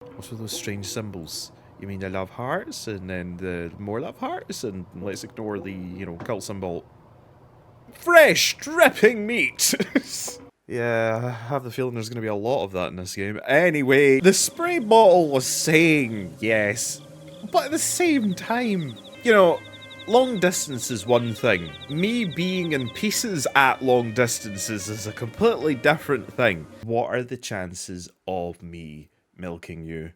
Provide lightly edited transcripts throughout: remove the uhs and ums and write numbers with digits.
What's with those strange symbols? You mean the love hearts, and then the more love hearts, and let's ignore the, you know, cult symbol. Fresh, dripping meat! Yeah, I have the feeling there's going to be a lot of that in this game. Anyway, the spray bottle was saying yes, but at the same time, you know, long distance is one thing. Me being in pieces at long distances is a completely different thing. What are the chances of me milking you?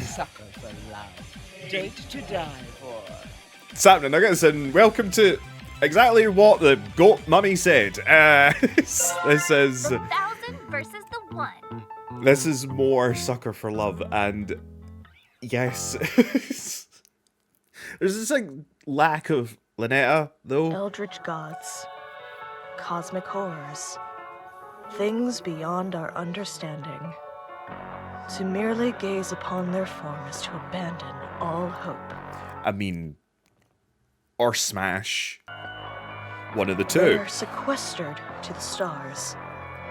Sucker for love. Date to die for. What's happening, Nuggets, and welcome to exactly what the goat mummy said. This is... The 1,000 versus the 1. This is more Sucker for Love, and yes. There's this like lack of Ln'eta, though. Eldritch gods, cosmic horrors, things beyond our understanding. To merely gaze upon their form is to abandon all hope. I mean, or smash. One of the They two. are sequestered to the stars,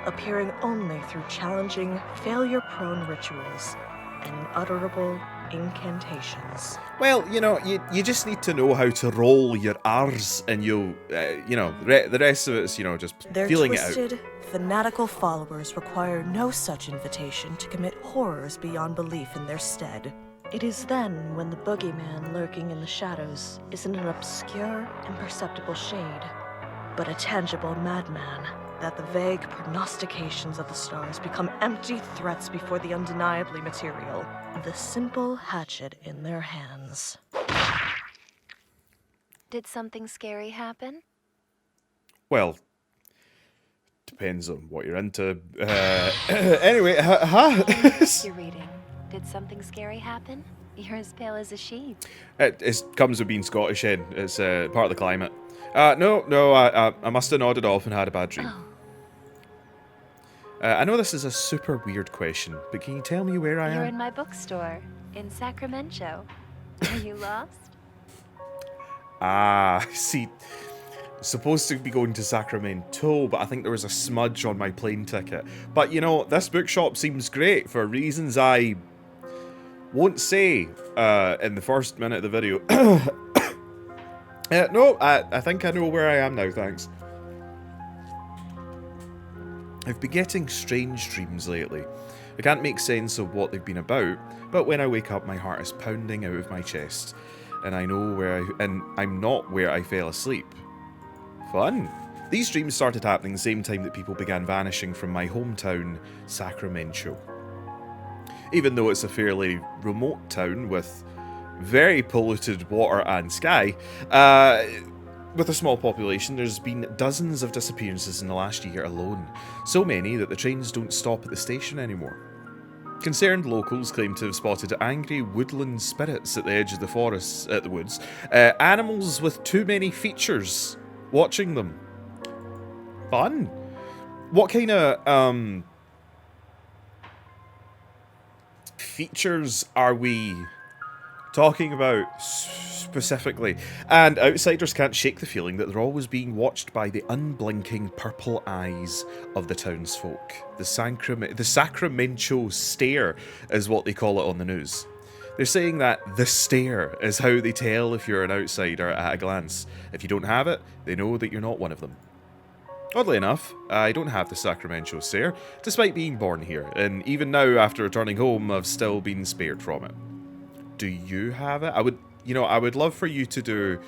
appearing only through challenging, failure-prone rituals and unutterable incantations. Well, you know, you just need to know how to roll your R's, and you'll, you know, the rest of it's, you know, just Their feeling it out. twisted, fanatical followers require no such invitation to commit horrors beyond belief in their stead. It is then when the boogeyman lurking in the shadows isn't an obscure, imperceptible shade, but a tangible madman, that the vague prognostications of the stars become empty threats before the undeniably material, the simple hatchet in their hands. Did something scary happen? Well, depends on what you're into. Anyway, huh? You're reading. Did something scary happen? You're as pale as a sheep. It comes with being Scottish, Ed. It's part of the climate. No, I must have nodded off and had a bad dream. Oh, I know this is a super weird question, but can you tell me where I you're am? in my bookstore in Sacramento. Are you lost? Ah, see, supposed to be going to Sacramento, but I think there was a smudge on my plane ticket. But you know, this bookshop seems great for reasons I won't say in the first minute of the video. No, I think I know where I am now, thanks. I've been getting strange dreams lately. I can't make sense of what they've been about, but when I wake up my heart is pounding out of my chest, and I know I'm not where I fell asleep. Fun! These dreams started happening the same time that people began vanishing from my hometown, Sacramento. Even though it's a fairly remote town with very polluted water and sky, with a small population, there's been dozens of disappearances in the last year alone. So many that the trains don't stop at the station anymore. Concerned locals claim to have spotted angry woodland spirits at the edge of the forest, at the woods, animals with too many features watching them. Fun. What kind of features are we talking about specifically? And outsiders can't shake the feeling that they're always being watched by the unblinking purple eyes of the townsfolk. The Sacramento stare is what they call it on the news. They're saying that the stare is how they tell if you're an outsider at a glance. If you don't have it, they know that you're not one of them. Oddly enough, I don't have the Sacramento stare, despite being born here, and even now, after returning home, I've still been spared from it. Do you have it? I would love for you to do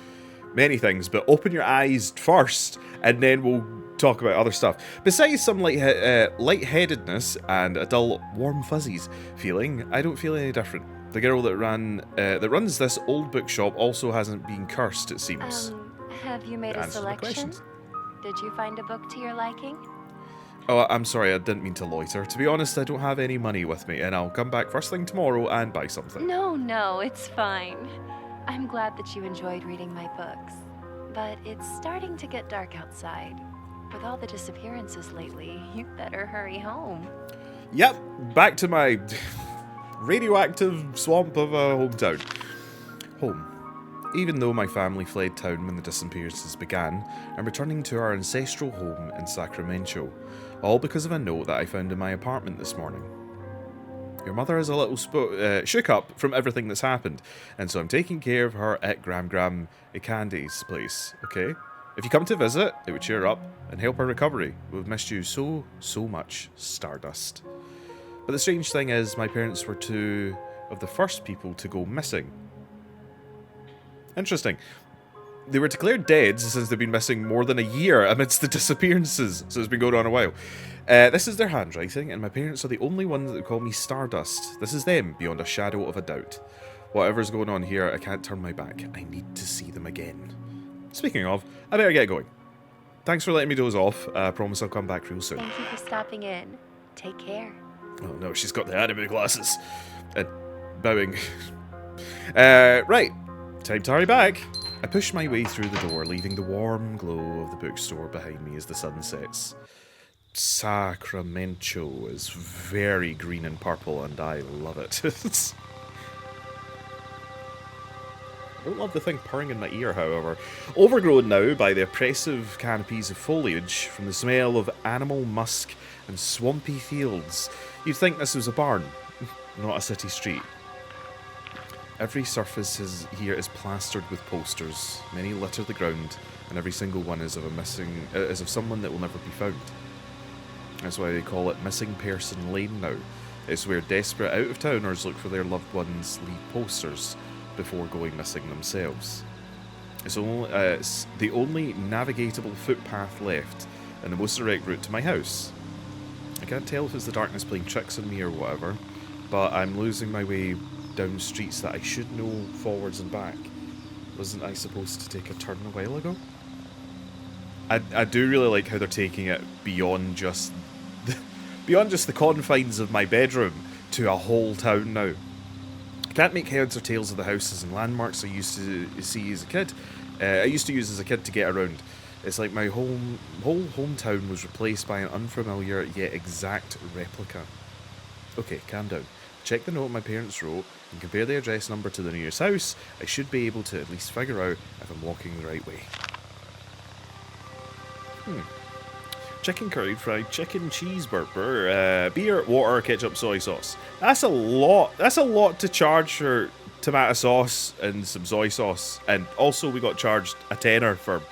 many things, but open your eyes first, and then we'll talk about other stuff. Besides some lightheadedness and a dull, warm fuzzies feeling, I don't feel any different. The girl that runs this old bookshop also hasn't been cursed, it seems. Have you made a Answer my selection? questions. Did you find a book to your liking? Oh, I'm sorry, I didn't mean to loiter. To be honest, I don't have any money with me, and I'll come back first thing tomorrow and buy something. No, it's fine. I'm glad that you enjoyed reading my books. But it's starting to get dark outside. With all the disappearances lately, you better hurry home. Yep, back to my radioactive swamp of a hometown. Home. Even though my family fled town when the disappearances began, I'm returning to our ancestral home in Sacramento, all because of a note that I found in my apartment this morning. Your mother is a little shook up from everything that's happened, and so I'm taking care of her at Gram Candy's place, okay? If you come to visit, it would cheer her up and help her recovery. We've missed you so much, Stardust. But the strange thing is, my parents were two of the first people to go missing. Interesting. They were declared dead since they've been missing more than a year amidst the disappearances, so it's been going on a while. This is their handwriting, and my parents are the only ones that call me Stardust. This is them, beyond a shadow of a doubt. Whatever's going on here, I can't turn my back. I need to see them again. Speaking of, I better get going. Thanks for letting me doze off. I promise I'll come back real soon. Thank you for stopping in. Take care. Oh no, she's got the anime glasses. And bowing. Right. Time to hurry back. I push my way through the door, leaving the warm glow of the bookstore behind me as the sun sets. Sacramento is very green and purple, and I love it. I don't love the thing purring in my ear, however. Overgrown now by the oppressive canopies of foliage from the smell of animal musk and swampy fields, you'd think this was a barn, not a city street. Every surface here is plastered with posters. Many litter the ground, and every single one is of someone that will never be found. That's why they call it Missing Person Lane now. It's where desperate out-of-towners look for their loved ones, leave posters before going missing themselves. It's the only navigatable footpath left, and the most direct route to my house. I can't tell if it's the darkness playing tricks on me or whatever, but I'm losing my way down streets that I should know forwards and back. Wasn't I supposed to take a turn a while ago? I do really like how they're taking it beyond just the confines of my bedroom to a whole town now. I can't make heads or tails of the houses and landmarks I used to see as a kid. I used to use as a kid to get around. It's like my whole hometown was replaced by an unfamiliar yet exact replica. Okay, calm down. Check the note my parents wrote and compare the address number to the nearest house. I should be able to at least figure out if I'm walking the right way. Chicken curried fried chicken cheeseburger, beer, water, ketchup, soy sauce. That's a lot. That's a lot to charge for tomato sauce and some soy sauce. And also we got charged a tenner for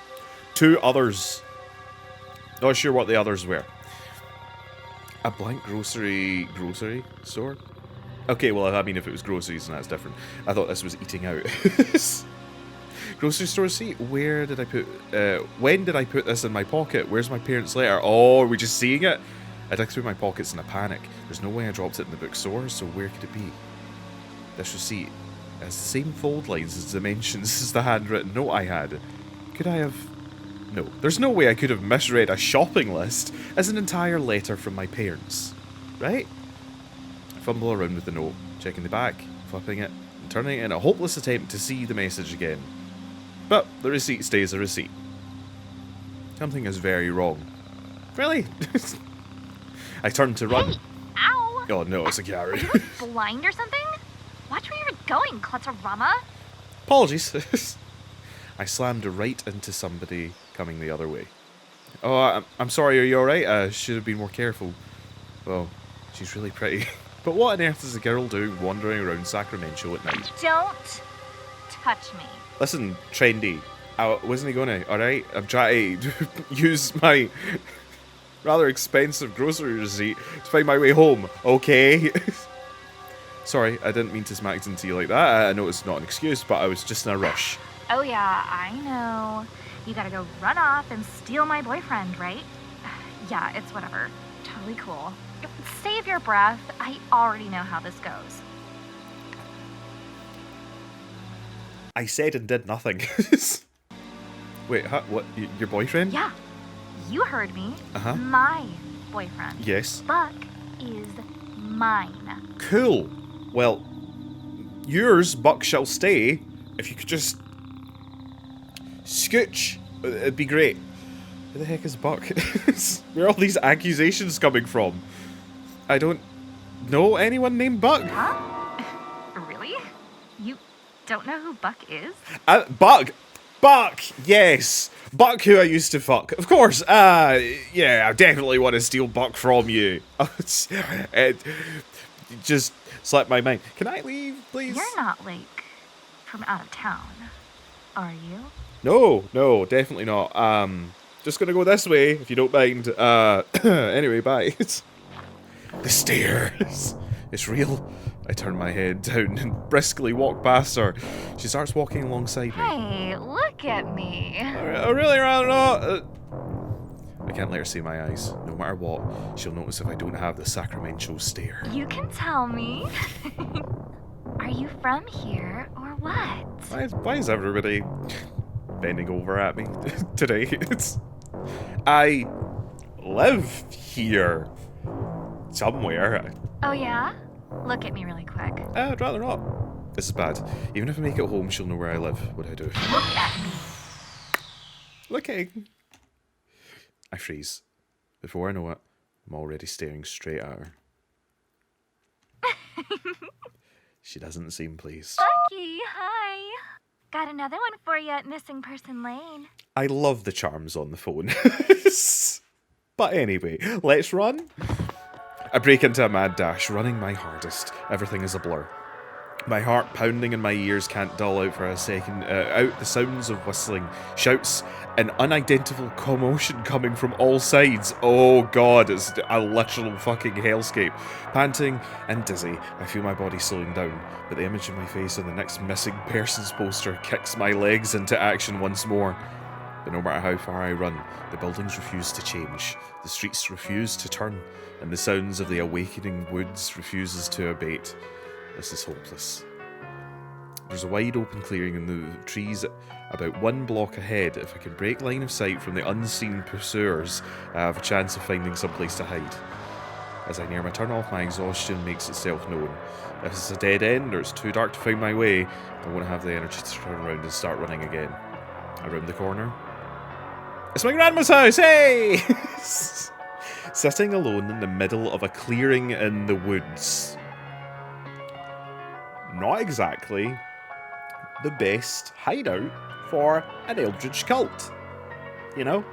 two others. Not sure what the others were. A blank grocery store? Okay, well, I mean, if it was groceries, then that's different. I thought this was eating out. Grocery store receipt? Where did I put... when did I put this in my pocket? Where's my parents' letter? Oh, are we just seeing it? I dug through my pockets in a panic. There's no way I dropped it in the bookstore, so where could it be? This receipt has the same fold lines as dimensions as the handwritten note I had. Could I have... No, there's no way I could have misread a shopping list as an entire letter from my parents. Right? I fumble around with the note, checking the back, flipping it, and turning it in a hopeless attempt to see the message again. But the receipt stays a receipt. Something is very wrong. Really? I turn to run. Hey, ow! Oh no, it's a Gary. Are you blind or something? Watch where you're going, Clutterama. Apologies. I slammed right into somebody coming the other way. Oh, I'm sorry, are you alright? I should have been more careful. Well, she's really pretty. But what on earth is a girl doing wandering around Sacramento at night? Don't touch me. Listen, Trendy. I wasn't going to, alright? I'm trying to use my rather expensive grocery receipt to find my way home, okay? Sorry, I didn't mean to smack into you like that. I know it's not an excuse, but I was just in a rush. Oh yeah, I know. You gotta go run off and steal my boyfriend, right? Yeah, it's whatever. Totally cool. Save your breath. I already know how this goes. I said and did nothing. Wait, what? Your boyfriend? Yeah, you heard me. Uh-huh. My boyfriend. Yes. Buck is mine. Cool. Well, yours, Buck, shall stay. If you could just scooch, it'd be great. Who the heck is Buck? Where are all these accusations coming from? I don't know anyone named Buck. Huh? Really? You don't know who Buck is? Buck! Buck! Yes! Buck who I used to fuck. Of course. Yeah, I definitely want to steal Buck from you. just slipped my mind. Can I leave, please? You're not, like, from out of town, are you? No, definitely not. Just gonna go this way, if you don't mind. Anyway, bye. The stairs. It's real. I turn my head down and briskly walk past her. She starts walking alongside me. Hey, look at me. I really rather not. I can't let her see my eyes. No matter what, she'll notice if I don't have the sacramental stare. You can tell me. Are you from here or what? Why is everybody bending over at me today? I live here. Somewhere. Oh yeah? Look at me really quick. I'd rather not. This is bad. Even if I make it home, she'll know where I live. What do I do? Look at me. Looking. I freeze. Before I know it, I'm already staring straight at her. She doesn't seem pleased. Bucky, hi. Got another one for you at Missing Person Lane. I love the charms on the phone. But anyway, let's run. I break into a mad dash, running my hardest. Everything is a blur. My heart pounding in my ears can't dull out for a second. Out the sounds of whistling, shouts, and unidentifiable commotion coming from all sides. Oh god, it's a literal fucking hellscape. Panting and dizzy, I feel my body slowing down, but the image of my face on the next missing persons poster kicks my legs into action once more. But no matter how far I run, the buildings refuse to change, the streets refuse to turn, and the sounds of the awakening woods refuses to abate. This is hopeless. There's a wide open clearing in the trees about 1 block ahead. If I can break line of sight from the unseen pursuers, I have a chance of finding some place to hide. As I near my turn off, my exhaustion makes itself known. If it's a dead end or it's too dark to find my way, I won't have the energy to turn around and start running again. Around the corner. It's my grandma's house, hey! Sitting alone in the middle of a clearing in the woods. Not exactly the best hideout for an eldritch cult, you know?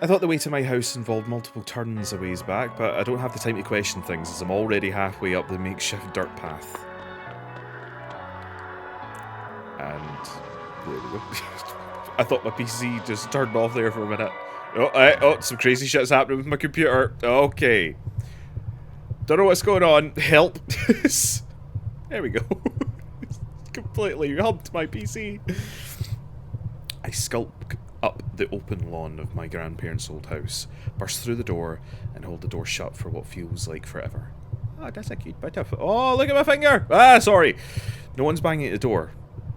I thought the way to my house involved multiple turns a ways back, but I don't have the time to question things as I'm already halfway up the makeshift dirt path. And there we go. I thought my PC just turned off there for a minute. Oh, some crazy shit's happening with my computer. Okay. Don't know what's going on. Help. There we go. Completely humped my PC. I skulk up the open lawn of my grandparents' old house, burst through the door, and hold the door shut for what feels like forever. Oh, that's a cute bit of... Oh, look at my finger! Ah, sorry. No one's banging at the door.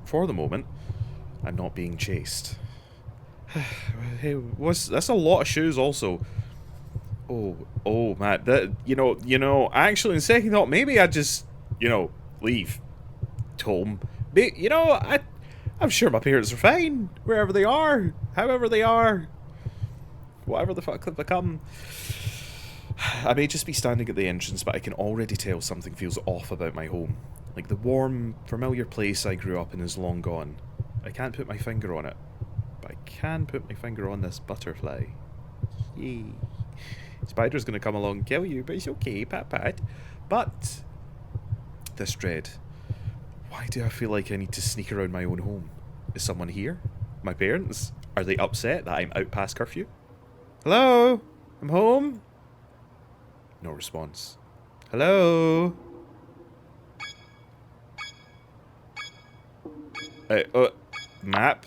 For the moment, I'm not being chased. Hey, that's a lot of shoes also. Oh, Matt, that, you know, actually, in second thought, maybe I just, leave home. I'm sure my parents are fine, wherever they are, however they are, whatever the fuck they've become. I may just be standing at the entrance, but I can already tell something feels off about my home. Like the warm, familiar place I grew up in is long gone. I can't put my finger on it, but I can put my finger on this butterfly. Yay. Spider's gonna come along and kill you, but it's okay, pat. But this dread. Why do I feel like I need to sneak around my own home? Is someone here? My parents? Are they upset that I'm out past curfew? Hello? I'm home? No response. Hello? Map?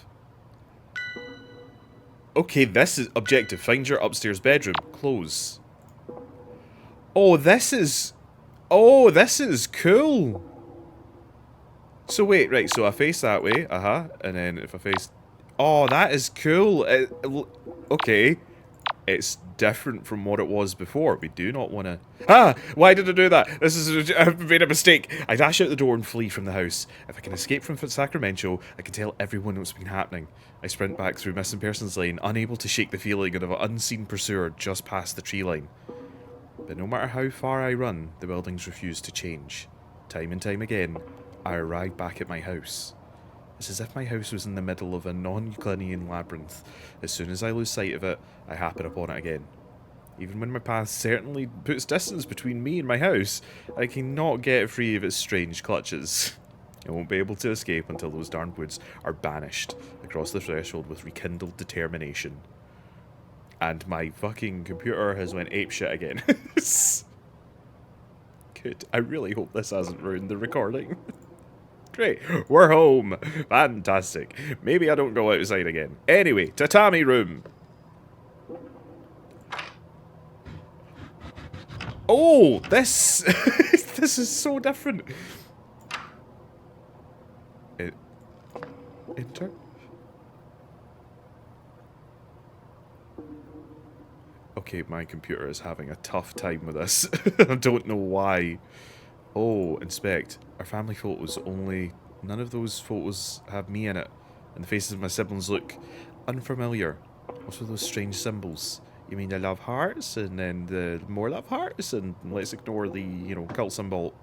Okay, this is objective. Find your upstairs bedroom. Close. Oh, this is cool. So wait, right, so I face that way, and then if I face... Oh, that is cool. Okay. It's different from what it was before. We do not want to... Ah! Why did I do that? I've made a mistake. I dash out the door and flee from the house. If I can escape from Sacramento, I can tell everyone what's been happening. I sprint back through Missing Persons Lane, unable to shake the feeling of an unseen pursuer just past the tree line. But no matter how far I run, the buildings refuse to change. Time and time again, I arrive back at my house. It's as if my house was in the middle of a non-Euclidean labyrinth. As soon as I lose sight of it, I happen upon it again. Even when my path certainly puts distance between me and my house, I cannot get free of its strange clutches. I won't be able to escape until those darn woods are banished across the threshold with rekindled determination. And my fucking computer has went apeshit again. Good. I really hope this hasn't ruined the recording. Great. We're home. Fantastic. Maybe I don't go outside again. Anyway, tatami room. Oh, this this is so different. Enter. Okay, my computer is having a tough time with this. I don't know why. Oh, inspect. Our family photos only... None of those photos have me in it. And the faces of my siblings look unfamiliar. What's with those strange symbols? You mean the love hearts, and then the more love hearts, and let's ignore the, you know, cult symbol.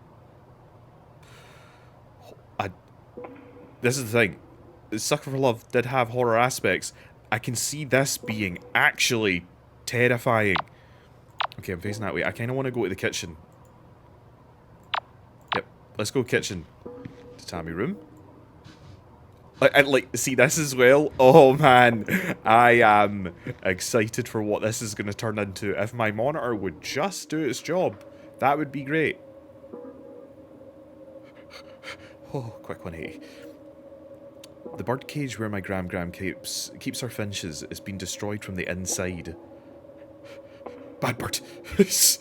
This is the thing. Sucker for Love did have horror aspects. I can see this being actually terrifying. Okay, I'm facing that way. I kind of want to go to the kitchen. Yep, let's go kitchen. Tatami room. I'd like to see this as well. Oh man, I am excited for what this is going to turn into. If my monitor would just do its job, that would be great. Oh, quick 180. The bird cage where my Gram keeps her finches is being destroyed from the inside. Bad bird. There's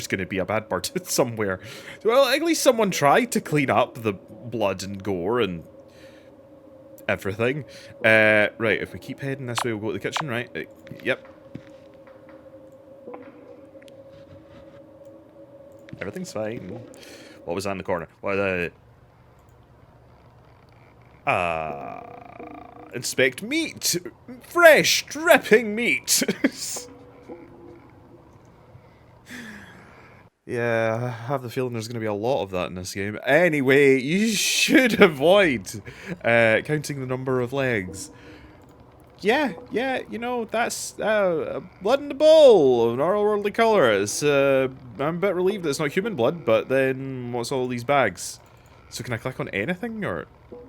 going to be a bad bird somewhere. Well, at least someone tried to clean up the blood and gore and everything. Right, if we keep heading this way, we'll go to the kitchen, right? Yep. Everything's fine. What was that in the corner? What, inspect meat! Fresh, dripping meat! Yeah, I have the feeling there's going to be a lot of that in this game. Anyway, you should avoid counting the number of legs. Yeah, you know, that's blood in the bowl, an otherworldly colour. I'm a bit relieved that it's not human blood, but then what's all these bags? So can I click on anything, or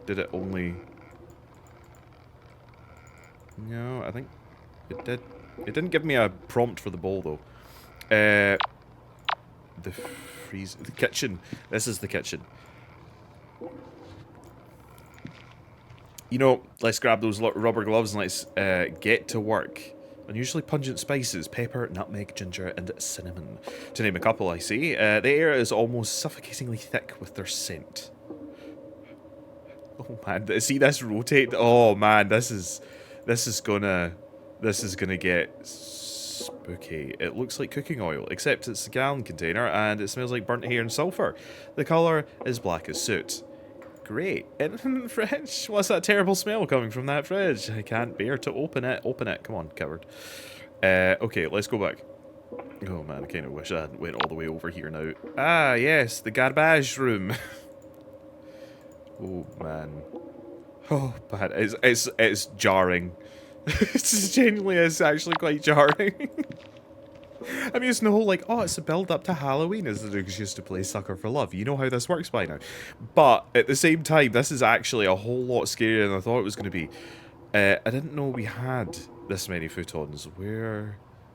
did it only... No, I think it did. It didn't give me a prompt for the bowl, though. The kitchen. This is the kitchen. You know, let's grab those rubber gloves and let's get to work. Unusually pungent spices, pepper, nutmeg, ginger, and cinnamon. To name a couple, I see. The air is almost suffocatingly thick with their scent. Oh man, see this rotate? Oh man, this is gonna get spooky. It looks like cooking oil, except it's a gallon container and it smells like burnt hair and sulfur. The colour is black as soot. Great. In French, what's that terrible smell coming from that fridge? I can't bear to open it. Open it. Come on, coward. Okay, let's go back. Oh man, I kind of wish I hadn't went all the way over here now. Ah, yes, the garbage room. Oh man. Oh man, it's jarring. It's genuinely is actually quite jarring. I mean, it's the whole like, oh, it's a build up to Halloween as the Dukes used to play Sucker for Love. You know how this works by now. But at the same time, this is actually a whole lot scarier than I thought it was going to be. I didn't know we had this many futons.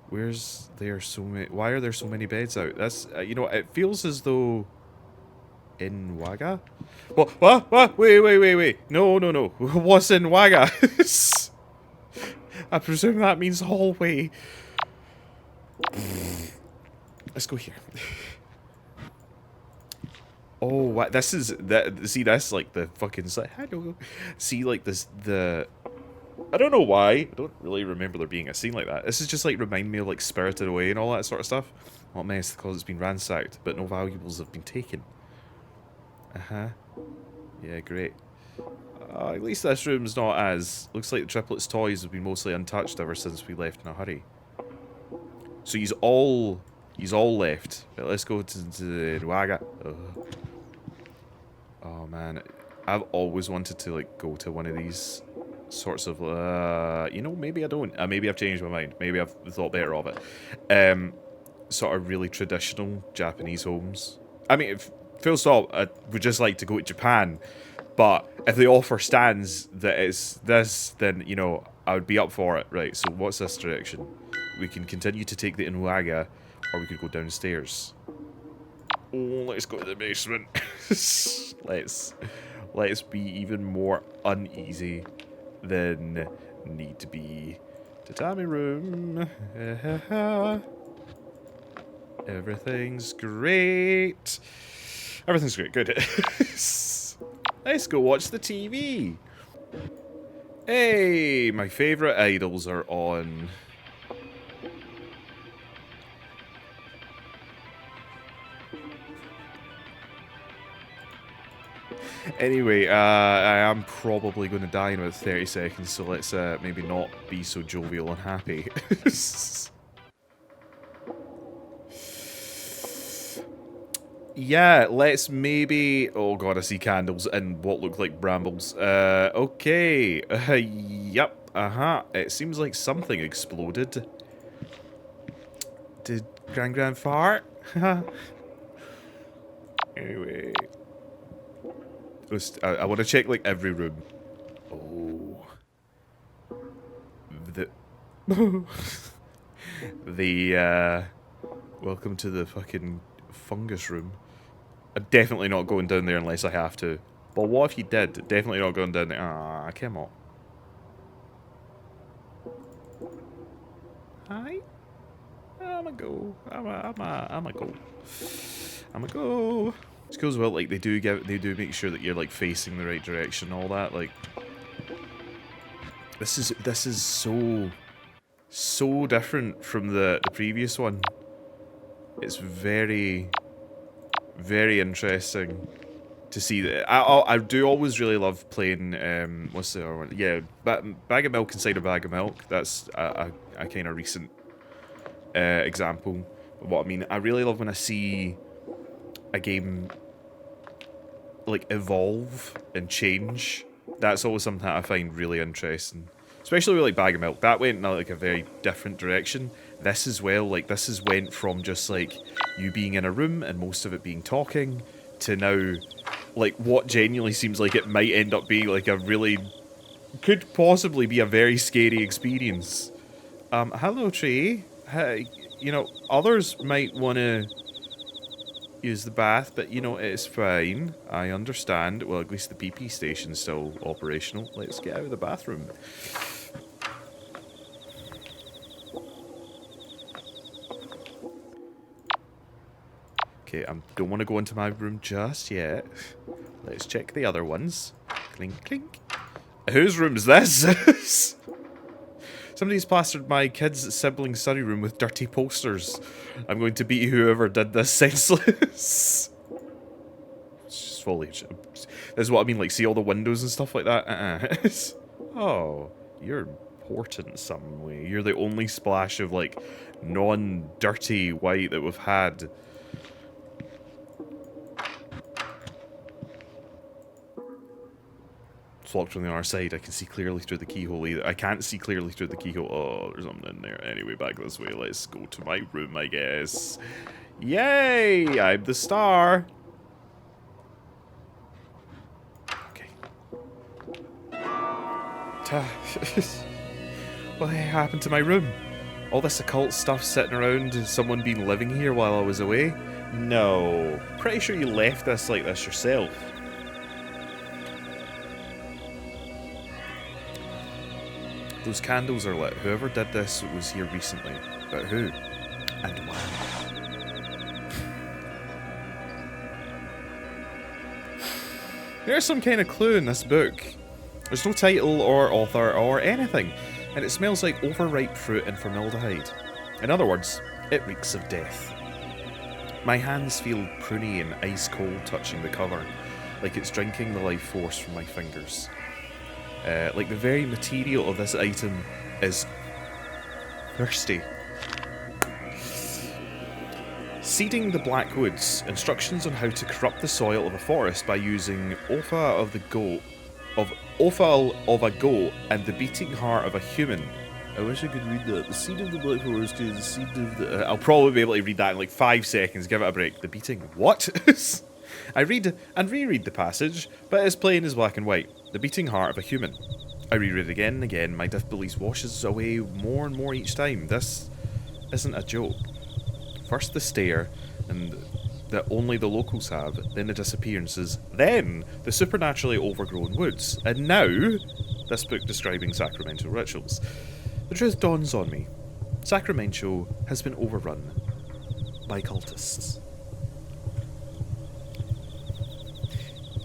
Where's there so many? Why are there so many beds out? That's you know, it feels as though in Waga. What? Wait. No. What's in Waga? I presume that means hallway. Let's go here. Oh, what? This is that. See, that's like the fucking side. Hello. See, like this. I don't know why. I don't really remember there being a scene like that. This is just like remind me of like Spirited Away and all that sort of stuff. What mess? Because it's been ransacked, but no valuables have been taken. Yeah, great. At least this room's not as... Looks like the triplets' toys have been mostly untouched ever since we left in a hurry. So he's all left. Right, let's go to the Ruaga. Oh man, I've always wanted to like go to one of these sorts of, you know, maybe I don't. Maybe I've changed my mind. Maybe I've thought better of it. Sort of really traditional Japanese homes. I mean, full stop, I would just like to go to Japan, but if the offer stands that it's this, then, you know, I would be up for it. Right, so what's this direction? We can continue to take the Inuaga, or we could go downstairs. Oh, let's go to the basement. Let's be even more uneasy than need to be. Tatami room. Everything's great. Everything's great. Good. Let's go watch the TV. Hey, my favorite idols are on. Anyway, I am probably going to die in about 30 seconds, so let's maybe not be so jovial and happy. Yeah, let's maybe... Oh god, I see candles and what look like brambles. Okay. Yep, It seems like something exploded. Did Gran fart? Anyway... I want to check, like, every room. Oh. Welcome to the fucking fungus room. I'm definitely not going down there unless I have to. But what if you did? Definitely not going down there. Ah, come on. Hi. I'ma go. I'ma go. It's cool as well, like, they do make sure that you're, like, facing the right direction and all that, like... This is so different from the previous one. It's very, very interesting to see that. I do always really love playing, what's the other one? Yeah, Bag of Milk Inside a Bag of Milk. That's a kind of recent example of what I mean. I really love when I see a game like evolve and change. That's always something that I find really interesting, especially with like Bag of Milk. That went in like a very different direction. This as well, like this has went from just like you being in a room and most of it being talking to now like what genuinely seems like it might end up being like a really could possibly be a very scary experience. Hello Tree. Hey, you know, others might want to use the bath, but you know, it's fine. I understand. Well, at least the PP station's still operational. Let's get out of the bathroom. Okay, I don't want to go into my room just yet. Let's check the other ones. Clink, clink. Whose room is this? Somebody's plastered my kid's sibling study room with dirty posters. I'm going to beat whoever did this senseless. It's just foliage. This is what I mean, like, see all the windows and stuff like that? Oh, you're important in some way. You're the only splash of, like, non-dirty white that we've had. It's locked from the other side. I can see clearly through the keyhole either. I can't see clearly through the keyhole. Oh, there's something in there. Anyway, back this way. Let's go to my room, I guess. Yay! I'm the star. Okay. What happened to my room? All this occult stuff sitting around. Has someone been living here while I was away? No. Pretty sure you left this like this yourself. Those candles are lit. Whoever did this was here recently. But who? And why? There's some kind of clue in this book. There's no title or author or anything. And it smells like overripe fruit and formaldehyde. In other words, it reeks of death. My hands feel pruny and ice cold touching the cover, like it's drinking the life force from my fingers. Like the very material of this item is thirsty. Seeding the Black Woods. Instructions on how to corrupt the soil of a forest by using Ofa of the goat of offal of a goat and the beating heart of a human. I wish I could read that. The seed of the black forest is the seed of the... I'll probably be able to read that in like 5 seconds. Give it a break. The beating... What? I read and reread the passage, but it's plain as black and white. The beating heart of a human. I reread it again and again. My disbelief washes away more and more each time. This isn't a joke. First the stare, and that only the locals have, then the disappearances, then the supernaturally overgrown woods, and now this book describing sacramental rituals. The truth dawns on me. Sacramento has been overrun by cultists.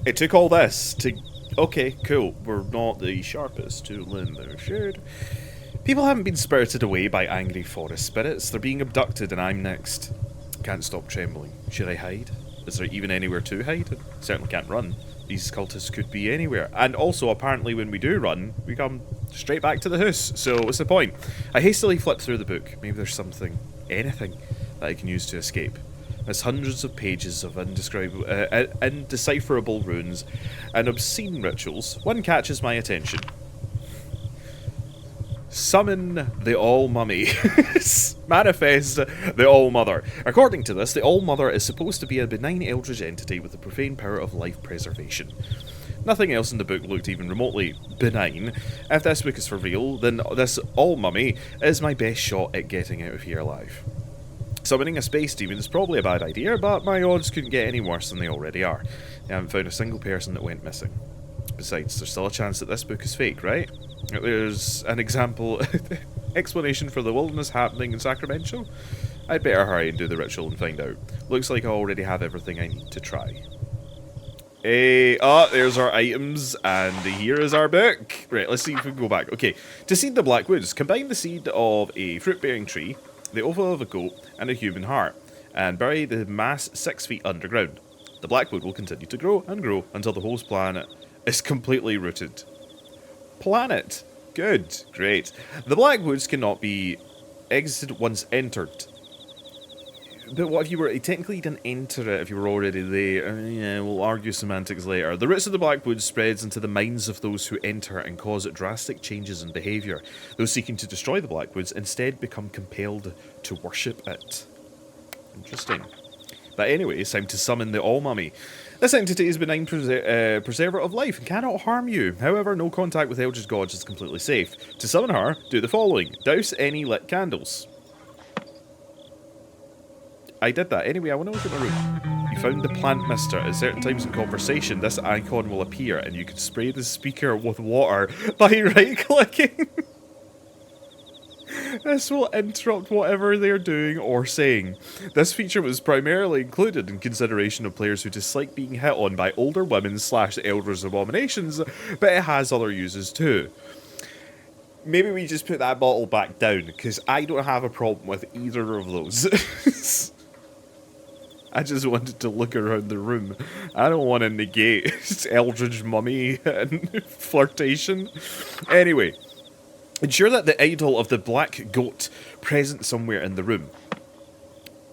It took all this to... Okay, cool, we're not the sharpest tool in the shed. People haven't been spirited away by angry forest spirits. They're being abducted and I'm next. Can't stop trembling. Should I hide? Is there even anywhere to hide? Certainly can't run. These cultists could be anywhere. And also, apparently when we do run, we come straight back to the house. So what's the point? I hastily flip through the book. Maybe there's something, anything, that I can use to escape. There's hundreds of pages of indecipherable runes and obscene rituals. One catches my attention. Summon the All-Mummy. Manifest the All-Mother. According to this, the All-Mother is supposed to be a benign eldritch entity with the profane power of life preservation. Nothing else in the book looked even remotely benign. If this book is for real, then this All-Mummy is my best shot at getting out of here alive. Summoning a space demon is probably a bad idea, but my odds couldn't get any worse than they already are. I haven't found a single person that went missing. Besides, there's still a chance that this book is fake, right? There's an explanation for the wilderness happening in Sacramento. I'd better hurry and do the ritual and find out. Looks like I already have everything I need to try. There's our items, and here is our book. Right, let's see if we can go back. Okay, to seed the black woods, combine the seed of a fruit-bearing tree, the offal of a goat, and a human heart, and bury the mass 6 feet underground. The blackwood will continue to grow and grow until the whole planet is completely rooted. Planet. Good. Great. The blackwoods cannot be exited once entered. But what if you were... Technically you didn't enter it if you were already there. Yeah, we'll argue semantics later. The roots of the blackwoods spreads into the minds of those who enter and cause drastic changes in behaviour. Those seeking to destroy the blackwoods instead become compelled to worship it. Interesting. But anyway, it's time to summon the All-Mummy. This entity is benign preserver of life and cannot harm you. However, no contact with eldritch gods is completely safe. To summon her, do the following. Douse any lit candles. I did that. Anyway, I want to look at my room. You found the plant mister. At certain times in conversation, this icon will appear and you can spray the speaker with water by right-clicking. This will interrupt whatever they're doing or saying. This feature was primarily included in consideration of players who dislike being hit on by older women / elders abominations, but it has other uses too. Maybe we just put that bottle back down, because I don't have a problem with either of those. I just wanted to look around the room. I don't want to negate eldritch mummy and flirtation. Anyway. Ensure that the idol of the black goat present somewhere in the room.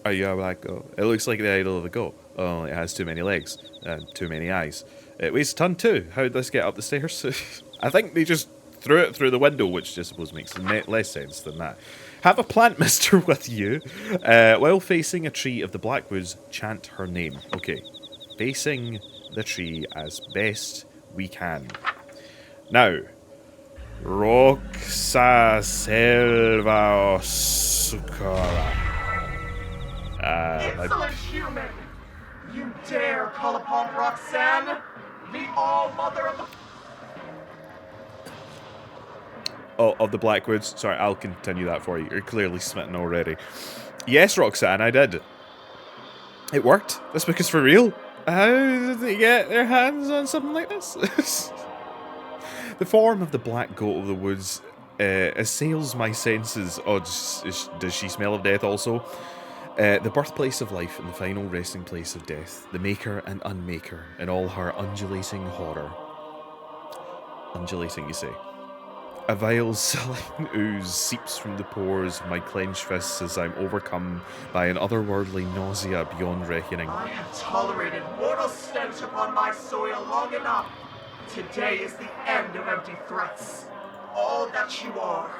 Are you a black goat? It looks like the idol of a goat. Oh, it has too many legs and too many eyes. It weighs a ton too. How'd this get up the stairs? I think they just threw it through the window, which I suppose makes less sense than that. Have a plant mister with you. While facing a tree of the blackwoods, chant her name. Okay. Facing the tree as best we can. Now... Rhok'zan selva oscura. Insolent human! You dare call upon Rhok'zan, the all-mother of the... Oh, of the Blackwoods. Sorry, I'll continue that for you. You're clearly smitten already. Yes, Rhok'zan, I did. It worked. This book is for real. How did they get their hands on something like this? The form of the black goat of the woods assails my senses. Oh, does she smell of death also? The birthplace of life and the final resting place of death. The maker and unmaker in all her undulating horror. Undulating, you say? A vile sullen ooze seeps from the pores of my clenched fists as I'm overcome by an otherworldly nausea beyond reckoning. I have tolerated mortal stench upon my soil long enough. Today is the end of empty threats. All that you are,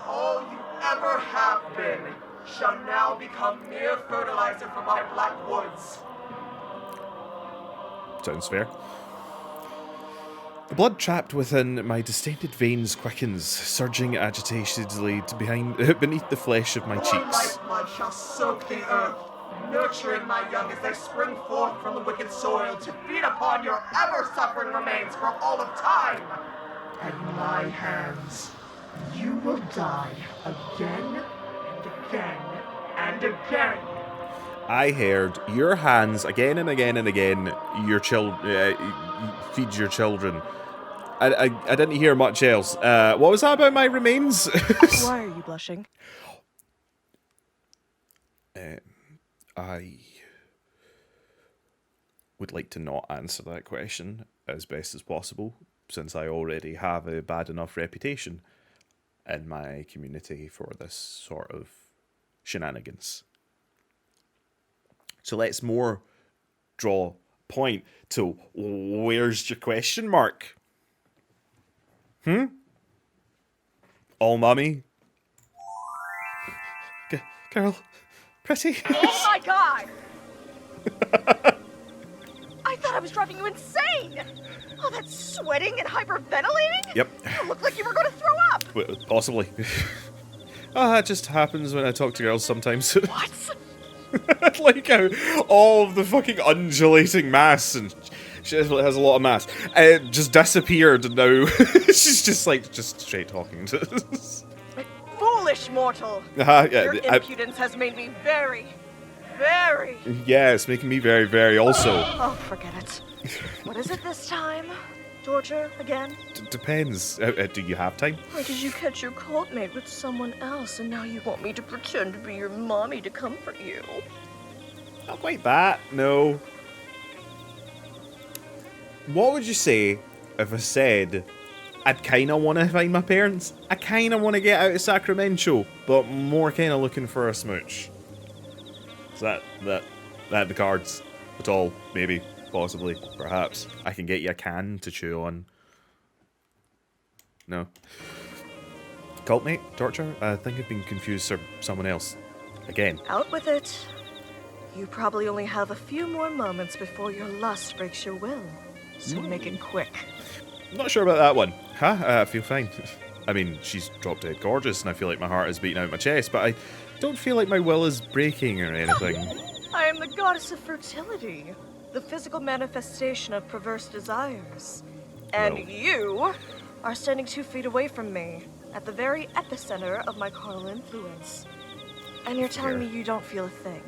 all you ever have been, shall now become mere fertilizer for my black woods. Sounds fair. The blood trapped within my distended veins quickens, surging agitatedly beneath the flesh of my Your cheeks. lifeblood shall soak the earth, nurturing my young as they spring forth from the wicked soil to feed upon your ever-suffering remains for all of time. At my hands, you will die again and again and again. I heard your hands again and again and again. Your feed your children. I didn't hear much else. What was that about my remains? Why are you blushing? I would like to not answer that question as best as possible, since I already have a bad enough reputation in my community for this sort of shenanigans. So let's more draw point to where's your question mark? All mummy? Girl, pretty? Oh my god! I thought I was driving you insane! All that sweating and hyperventilating? Yep, You looked like you were going to throw up! possibly. That just happens when I talk to girls sometimes. What? I like how all of the fucking undulating mass, and she has a lot of mass, just disappeared, and now she's just straight talking to us. Foolish mortal! Yeah, Your impudence has made me very, very... yeah, it's making me very, very also. Oh, forget it. What is it this time? Torture again? Depends. Do you have time? Or did you catch your cult mate with someone else and now you want me to pretend to be your mommy to comfort you? Not quite that, no. What would you say if I said I'd kind of want to find my parents? I kind of want to get out of Sacramento, but more kind of looking for a smooch. Is that the cards at all? Maybe, possibly, perhaps. I can get you a can to chew on. No. Cult mate? Torture? I think I've been confused for someone else. Again. Out with it. You probably only have a few more moments before your lust breaks your will. So make it quick. I'm not sure about that one. Huh? I feel fine. I mean, she's drop dead gorgeous, and I feel like my heart is beating out my chest, but I don't feel like my will is breaking or anything. I am the goddess of fertility, the physical manifestation of perverse desires. And Well. you are standing 2 feet away from me, at the very epicenter of my carnal influence. And you're telling me you don't feel a thing.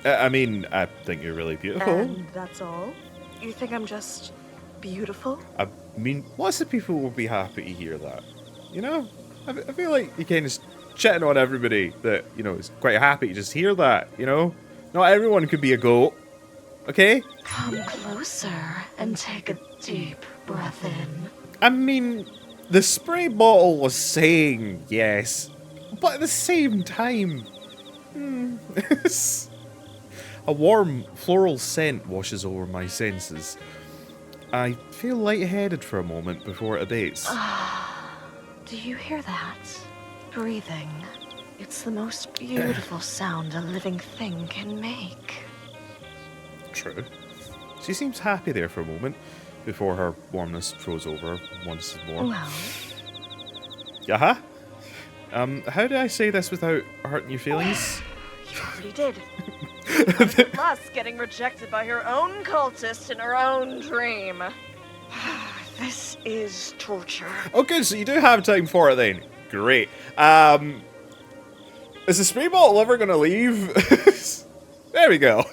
I mean, I think you're really beautiful. And that's all? You think I'm just beautiful? I mean, lots of people will be happy to hear that. You know? I feel like you kind of chatting on everybody that, you know, is quite happy to just hear that, you know? Not everyone could be a goat. Okay? Come closer and take a deep breath in. I mean, the spray bottle was saying yes, but at the same time, a warm floral scent washes over my senses. I feel lightheaded for a moment before it abates. Do you hear that? Breathing. It's the most beautiful sound a living thing can make. True. She seems happy there for a moment before her warmness froze over once more. Well, Uh-huh. How do I say this without hurting your feelings? you already did. Plus, getting rejected by her own cultist in her own dream. This is torture. Oh, good. So you do have time for it then. Great. Is the spray bottle ever going to leave? There we go.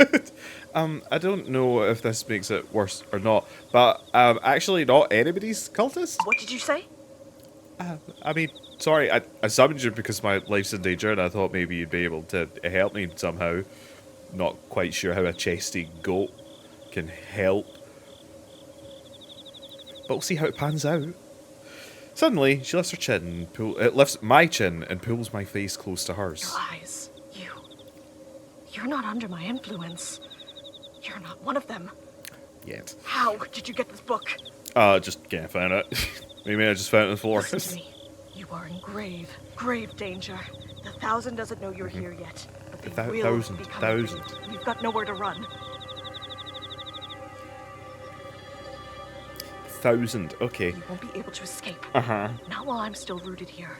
I don't know if this makes it worse or not, but actually not anybody's cultist. What did you say? I mean, sorry, I summoned you because my life's in danger and I thought maybe you'd be able to help me somehow. Not quite sure how a chesty goat can help. But we'll see how it pans out. Suddenly, she lifts her chin, lifts my chin and pulls my face close to hers. Your eyes. You're not under my influence. You're not one of them. Yet. How did you get this book? Just can't find it. Maybe I just found it on the floor. Listen to me. You are in grave, grave danger. The Thousand doesn't know you're here yet, but they will be coming for you. You've got nowhere to run. 1,000, okay. You won't be able to escape. Uh-huh. Not while I'm still rooted here.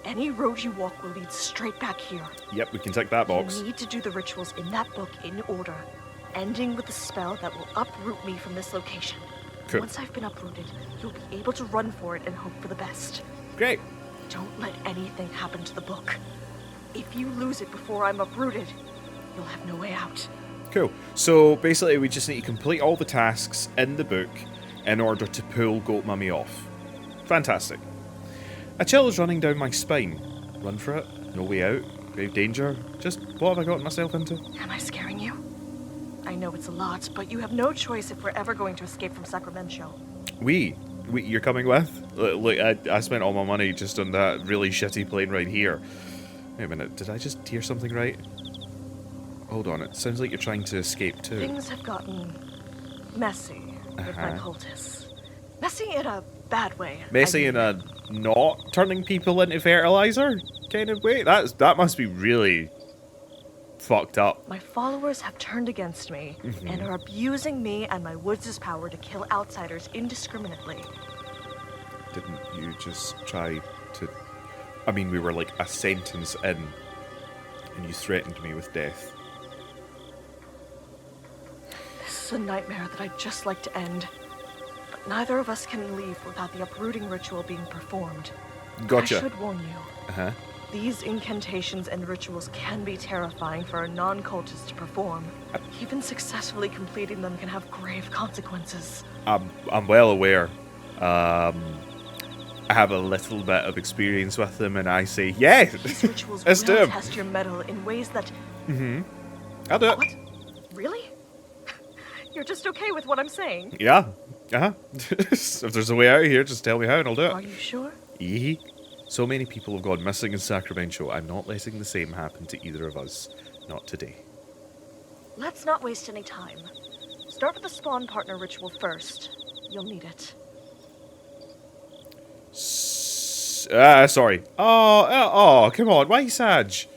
Any road you walk will lead straight back here. Yep, we can tick that box. You need to do the rituals in that book in order, ending with the spell that will uproot me from this location. Cool. Once I've been uprooted, you'll be able to run for it and hope for the best. Great. Don't let anything happen to the book. If you lose it before I'm uprooted, you'll have no way out. Cool. So basically we just need to complete all the tasks in the book in order to pull Goat Mummy off. Fantastic. A chill is running down my spine. Run for it. No way out. Grave danger. Just what have I gotten myself into? Am I scaring you? I know it's a lot, but you have no choice if we're ever going to escape from Sacramento. You're coming with? Look, I spent all my money just on that really shitty plane right here. Wait a minute, did I just hear something right? Hold on, it sounds like you're trying to escape too. Things have gotten messy with my cultists. Messy in a bad way. Messy in a not turning people into fertilizer kind of way? That must be really fucked up. My followers have turned against me and are abusing me and my woods' power to kill outsiders indiscriminately. Didn't you just try to... I mean, we were like a sentence in, and you threatened me with death. This is a nightmare that I'd just like to end. But neither of us can leave without the uprooting ritual being performed. Gotcha. I should warn you. Uh-huh. These incantations and rituals can be terrifying for a non-cultist to perform. Even successfully completing them can have grave consequences. I'm well aware. I have a little bit of experience with them, and I say, yeah, These rituals let's do will 'em. test your mettle in ways that... I'll do it. What? Really? You're just okay with what I'm saying? Yeah. Uh-huh. If there's a way out of here, just tell me how and I'll do Are it. you sure? Yee. So many people have gone missing in Sacramento. I'm not letting the same happen to either of us. Not today. Let's not waste any time. Start with the spawn partner ritual first. You'll need it. Sorry. Oh, come on. Why, Saj?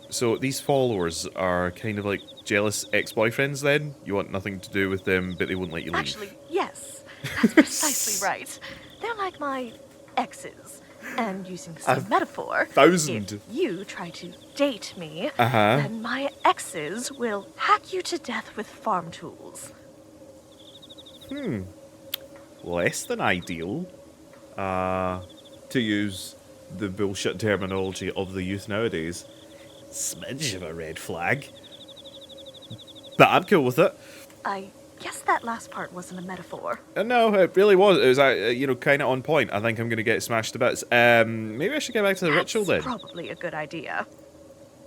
So these followers are kind of like jealous ex-boyfriends then? You want nothing to do with them, but they won't let you leave. Actually, yes. That's precisely right. They're like my exes. And using the same metaphor, 1,000. if you try to date me, Uh-huh. then my exes will hack you to death with farm tools. Less than ideal. To use the bullshit terminology of the youth nowadays. Smidge of a red flag. But I'm cool with it. I guess that last part wasn't a metaphor. No, it really was. It was, kind of on point. I think I'm going to get smashed to bits. Maybe I should get back to the ritual then. That's probably a good idea.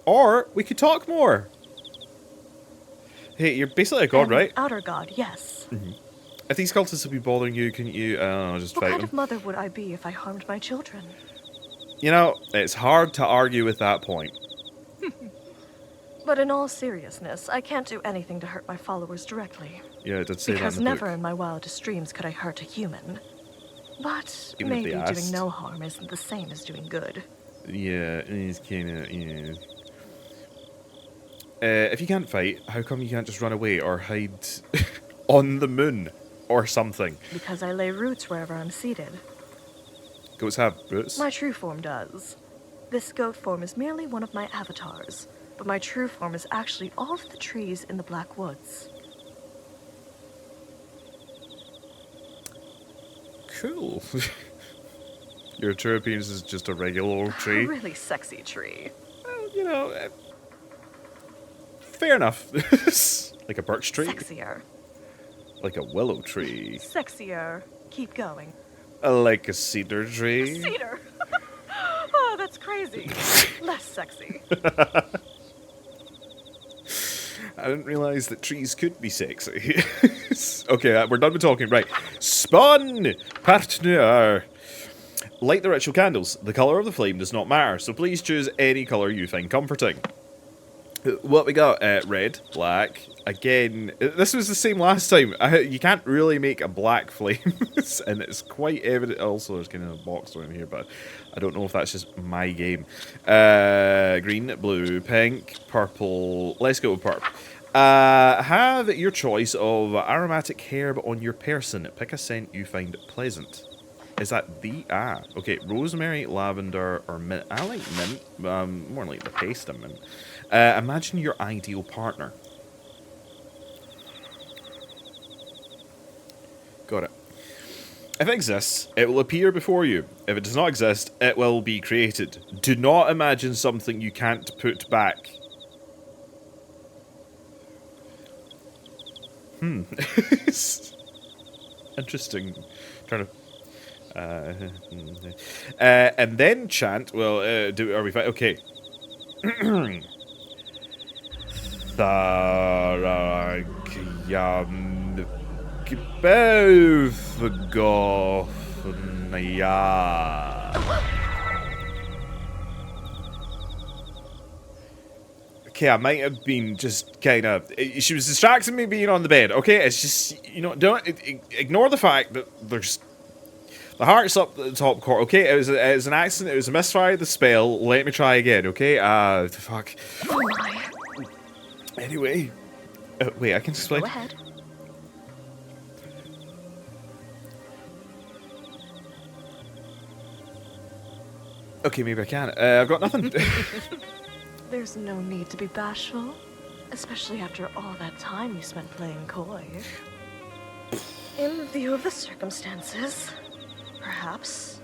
Or we could talk more. Hey, you're basically a god, An right? outer god, yes. If these cultists have been bothering you, couldn't you, just What fight kind them? of mother would I be if I harmed my children? You know, it's hard to argue with that point. But in all seriousness, I can't do anything to hurt my followers directly. Yeah, I did say Because that in the never book. in my wildest dreams could I hurt a human. But Even if maybe they doing asked. no harm isn't the same as doing good. Yeah, it's kind of, yeah. If you can't fight, how come you can't just run away or hide on the moon or something? Because I lay roots wherever I'm seated. Goats have roots. My true form does. This goat form is merely one of my avatars, but my true form is actually all of the trees in the Black Woods. Cool. Your true appearance is just a regular old A tree. really sexy tree. Well, you know, fair enough. Like a birch tree. Sexier. Like a willow tree. Sexier. Keep going. Like a cedar tree. Cedar. Oh, that's crazy. Less sexy. I didn't realise that trees could be sexy. Okay, we're done with talking. Right. Spawn partner. Light the ritual candles. The colour of the flame does not matter, so please choose any colour you find comforting. What we got? Red, black. Again, this was the same last time. You can't really make a black flame, and it's quite evident. Also, there's kind of a box around here, but I don't know if that's just my game. Green, blue, pink, purple. Let's go with purple. Have your choice of aromatic herb on your person. Pick a scent you find pleasant. Is that the... okay. Rosemary, lavender, or mint. I like mint. More like the taste of mint. Imagine your ideal partner. Got it. If it exists, it will appear before you. If it does not exist, it will be created. Do not imagine something you can't put back. Interesting. Trying to... and then chant. Well, are we fine? Okay. Okay, I might have been just kind of... She was distracting me being on the bed. Okay, it's just, you know, don't ignore the fact that there's... The heart's up at the top corner. Okay, it was an accident. It was a misfire of the spell. Let me try again, okay? Fuck. Oh my. Anyway. Wait, I can explain. Go ahead. Okay, maybe I can. I've got nothing. There's no need to be bashful, especially after all that time you spent playing coy. In view of the circumstances, perhaps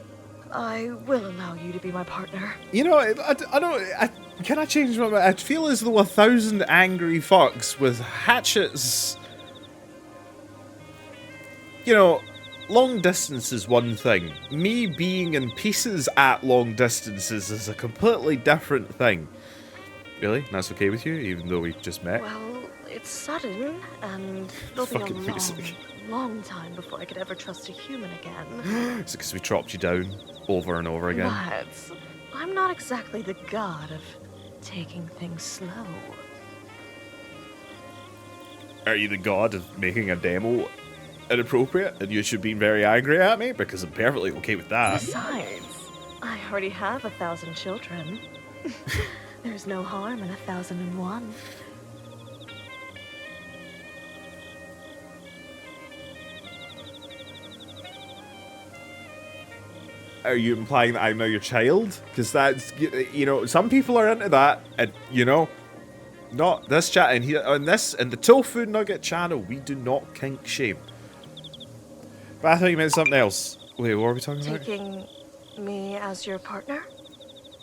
I will allow you to be my partner. You know, I don't... can I change my mind? I feel as though 1,000 angry fucks with hatchets... You know, long distance is one thing. Me being in pieces at long distances is a completely different thing. Really? That's okay with you, even though we just met? Well, it's sudden, and it'll be a Fucking long, music. long time before I could ever trust a human again. Is it because we chopped you down over and over again? But I'm not exactly the god of taking things slow. Are you the god of making a demo inappropriate and you should be very angry at me? Because I'm perfectly okay with that. Besides, I already have 1,000 children. There's no harm in 1,001. Are you implying that I'm now your child? Because that's, you know, some people are into that, and, you know, not this chat, and here, on this, in the Tofu Nugget channel, we do not kink shame. But I thought you meant something else. Wait, what were we talking about? Taking me as your partner?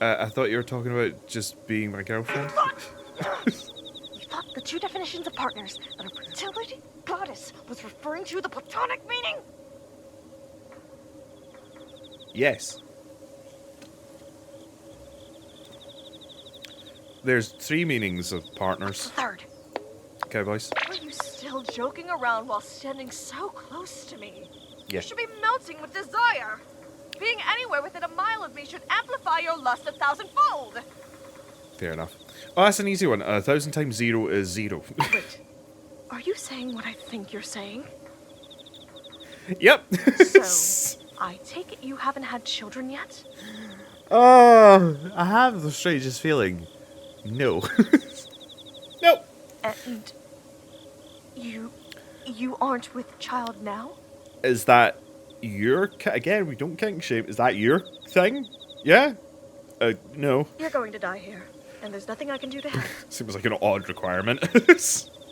I thought you were talking about just being my girlfriend. You thought the two definitions of partners that a fertility goddess was referring to the platonic meaning? Yes. There's 3 meanings of partners. Third. Okay, boys. Are you still joking around while standing so close to me? Yeah. You should be melting with desire. Being anywhere within a mile of me should amplify your lust 1,000-fold. Fair enough. Oh, that's an easy one. 1,000 times 0 is 0. Wait, are you saying what I think you're saying? Yep. So, I take it you haven't had children yet? Oh, I have the strangest feeling. No. Nope. And you aren't with child now? Is that your... Again, we don't kink shame. Is that your thing? Yeah? No. You're going to die here, and there's nothing I can do to help. Seems like an odd requirement.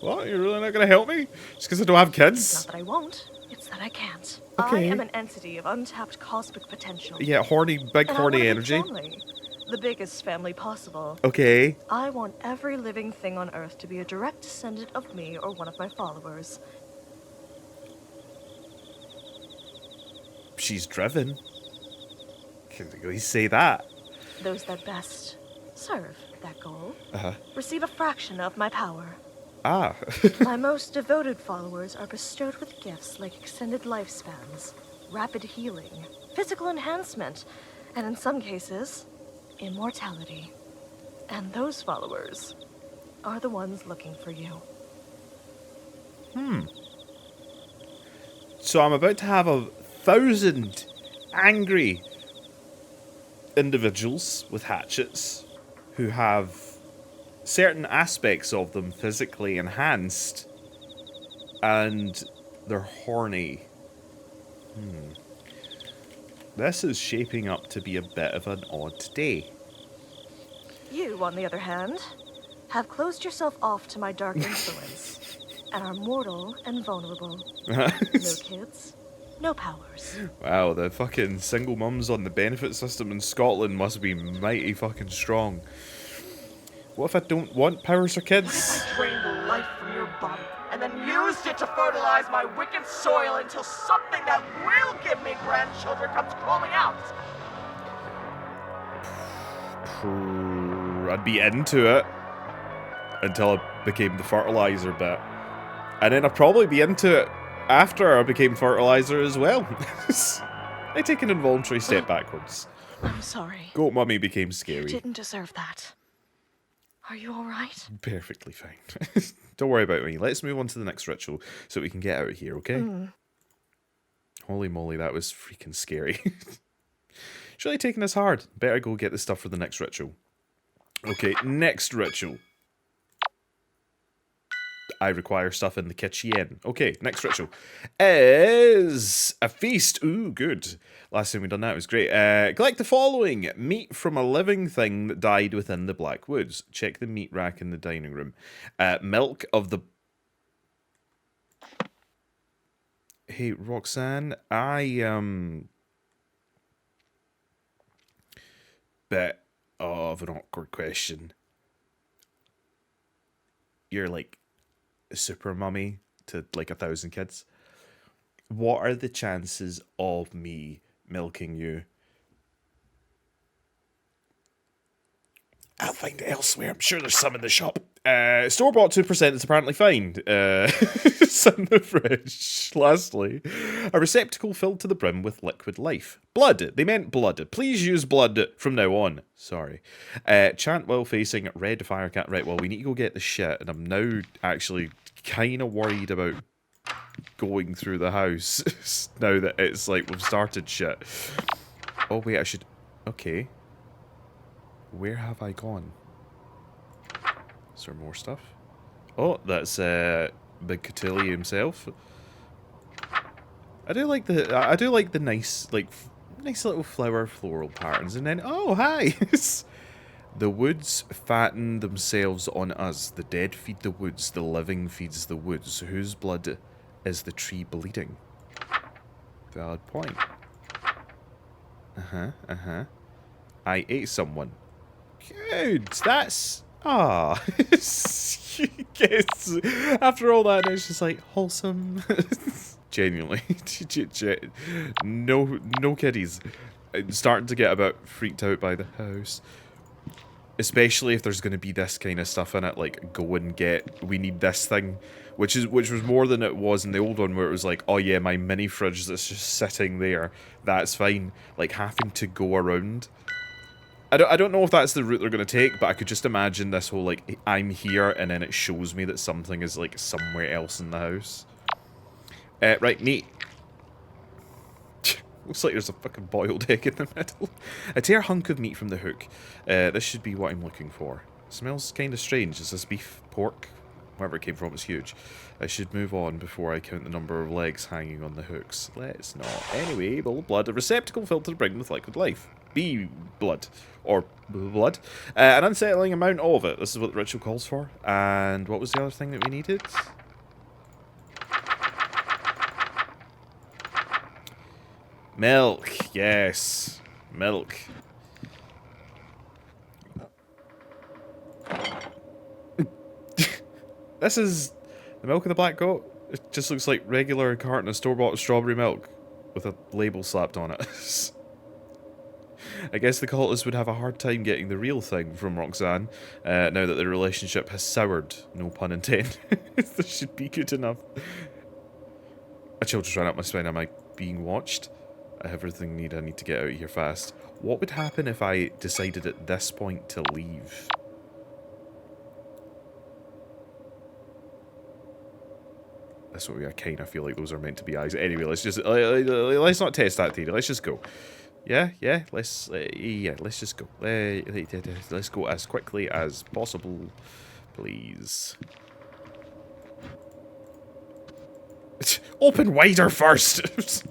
What? You're really not going to help me? Just because I don't have It's kids? not that I won't, it's that I can't. Okay. I am an entity of untapped cosmic potential. Yeah, horny, big And I want horny a big energy. family. The biggest family possible. Okay. I want every living thing on Earth to be a direct descendant of me or one of my followers. She's driven. Can we say that? Those that best serve that goal Uh-huh. receive a fraction of my power. Ah. My most devoted followers are bestowed with gifts like extended lifespans, rapid healing, physical enhancement, and in some cases, immortality. And those followers are the ones looking for you. So I'm about to have 1,000 angry individuals with hatchets who have certain aspects of them physically enhanced, and they're horny. This is shaping up to be a bit of an odd day. You, on the other hand, have closed yourself off to my dark influence and are mortal and vulnerable. No kids, no powers. Wow, the fucking single mums on the benefit system in Scotland must be mighty fucking strong. What if I don't want powers or kids? I drained the life from your body and then used it to fertilize my wicked soil until something that will give me grandchildren comes crawling out. I'd be into it until I became the fertilizer bit. And then I'd probably be into it after I became fertilizer as well. I take an involuntary step backwards. I'm sorry. Goat mummy became You scary. didn't deserve that. Are you alright? Perfectly fine. Don't worry about me. Let's move on to the next ritual so we can get out of here, okay? Holy moly, that was freaking scary. It's really taking us hard. Better go get the stuff for the next ritual. Okay, next ritual. I require stuff in the kitchen. Okay, next ritual is a feast. Ooh, good. Last time we done that was great. Collect the following. Meat from a living thing that died within the Black Woods. Check the meat rack in the dining room. Milk of the... Hey, Rhok'zan, bit of an awkward question. You're like a super mummy to like 1,000 kids. What are the chances of me milking you? I'll find it elsewhere. I'm sure there's some in the shop. Store-bought 2% is apparently fine. It's in the fridge. Lastly, a receptacle filled to the brim with liquid life. Blood. They meant blood. Please use blood from now on. Sorry. Chant while facing red fire cat. Right, well, we need to go get the shit, and I'm now actually kind of worried about going through the house now that it's like we've started shit. Oh, wait, I should... Okay. Where have I gone? Is there more stuff? Oh, that's Big Cotillion himself. I do like the nice nice little floral patterns, and then oh hi, the woods fatten themselves on us. The dead feed the woods. The living feeds the woods. Whose blood is the tree bleeding? Valid point. I ate someone. Good. That's yes. After all that, it's just like wholesome. Genuinely, no kiddies. I'm starting to get a bit freaked out by the house, especially if there's going to be this kind of stuff in it. Like, go and get. We need this thing, which was more than it was in the old one, where it was like, oh yeah, my mini fridge that's just sitting there. That's fine. Like having to go around. I don't know if that's the route they're going to take, but I could just imagine this whole, like, I'm here, and then it shows me that something is, like, somewhere else in the house. Right, meat. Looks like there's a fucking boiled egg in the middle. A tear hunk of meat from the hook. This should be what I'm looking for. Smells kind of strange. Is this beef? Pork? Wherever it came from, it's huge. I should move on before I count the number of legs hanging on the hooks. Let's not. Anyway, bowl of blood. A receptacle filled to the brim with liquid life. Bee blood. Or blood. An unsettling amount of it. This is what the ritual calls for. And what was the other thing that we needed? Milk. Yes. Milk. This is the milk of the black goat. It just looks like regular carton of store-bought strawberry milk with a label slapped on it. I guess the cultists would have a hard time getting the real thing from Rhok'zan, now that their relationship has soured. No pun intended. This should be good enough. A chill just ran up my spine. Am I being watched? I have everything I need to get out of here fast. What would happen if I decided at this point to leave? this way. I kind of feel like those are meant to be eyes. Anyway, let's not test that theory. Let's just go. Yeah, let's just go. Let's go as quickly as possible, please. Open wider first.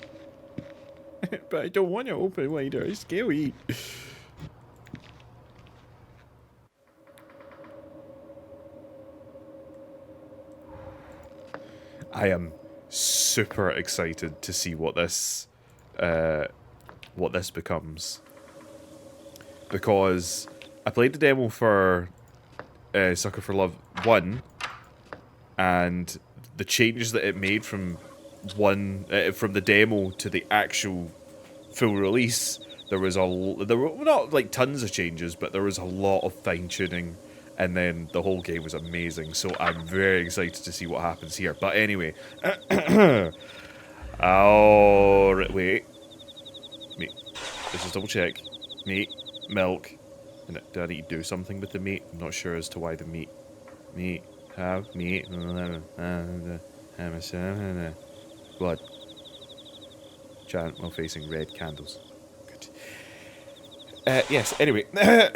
But I don't want to open wider. It's scary. I am super excited to see what this becomes, because I played the demo for Sucker for Love 1, and the changes that it made from from the demo to the actual full release, there were not like tons of changes, but there was a lot of fine tuning. And then the whole game was amazing, so I'm very excited to see what happens here. But anyway, wait, meat. Let's just double check. Meat, milk. And do I need to do something with the meat? I'm not sure as to why the meat. Have meat. Blood. Giant while facing red candles. Good. Yes, anyway. Well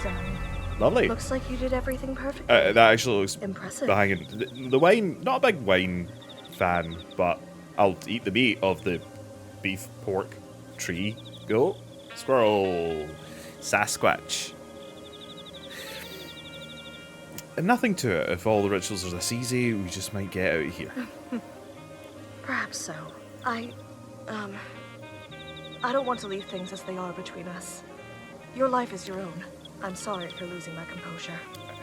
done. Lovely. Looks like you did everything perfectly. That actually looks Impressive. banging. The wine, not a big wine fan, but I'll eat the meat of the beef, pork, tree, goat, squirrel, Sasquatch. And nothing to it. If all the rituals are this easy, we just might get out of here. Perhaps so. I don't want to leave things as they are between us. Your life is your own. I'm sorry for losing my composure.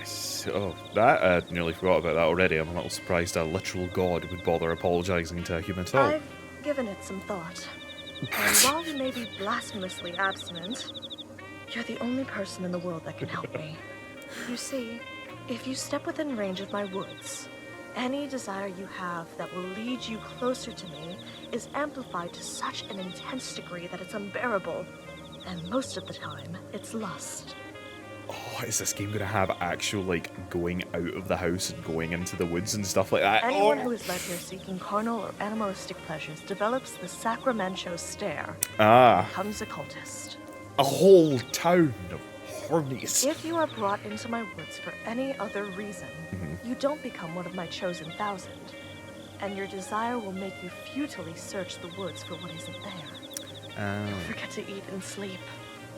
So, that, I nearly forgot about that already. I'm a little surprised a literal god would bother apologising to a human at all. I've given it some thought. And while you may be blasphemously abstinent, you're the only person in the world that can help me. You see, if you step within range of my woods, any desire you have that will lead you closer to me is amplified to such an intense degree that it's unbearable. And most of the time, it's lust. Oh, is this game going to have actual, like, going out of the house and going into the woods and stuff like that? Anyone who is led here seeking carnal or animalistic pleasures develops the Sacramento stare. Ah. Becomes a cultist. A whole town of hornies. If you are brought into my woods for any other reason, you don't become one of my chosen 1,000. And your desire will make you futilely search the woods for what isn't there. You'll forget to eat and sleep.